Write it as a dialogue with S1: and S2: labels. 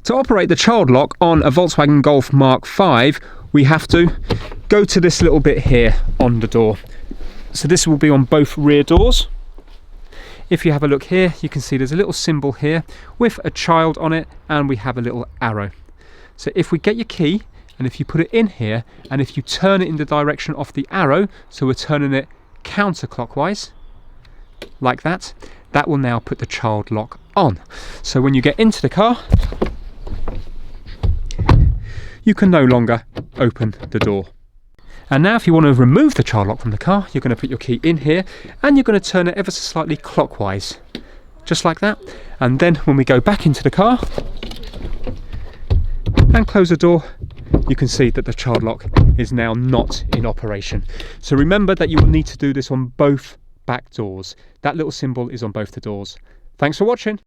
S1: To operate the child lock on a Volkswagen Golf MK5, we have to go to this little bit here on the door. So this will be on both rear doors. If you have a look here, you can see there's a little symbol here with a child on it, and we have a little arrow. So if we get your key, and if you put it in here, and if you turn it in the direction of the arrow, so we're turning it counterclockwise, like that, that will now put the child lock on. So when you get into the car, you can no longer open the door. And now if you want to remove the child lock from the car, you're going to put your key in here and you're going to turn it ever so slightly clockwise, just like that. And then when we go back into the car and close the door, you can see that the child lock is now not in operation. So remember that you will need to do this on both back doors. That little symbol is on both the doors. Thanks for watching.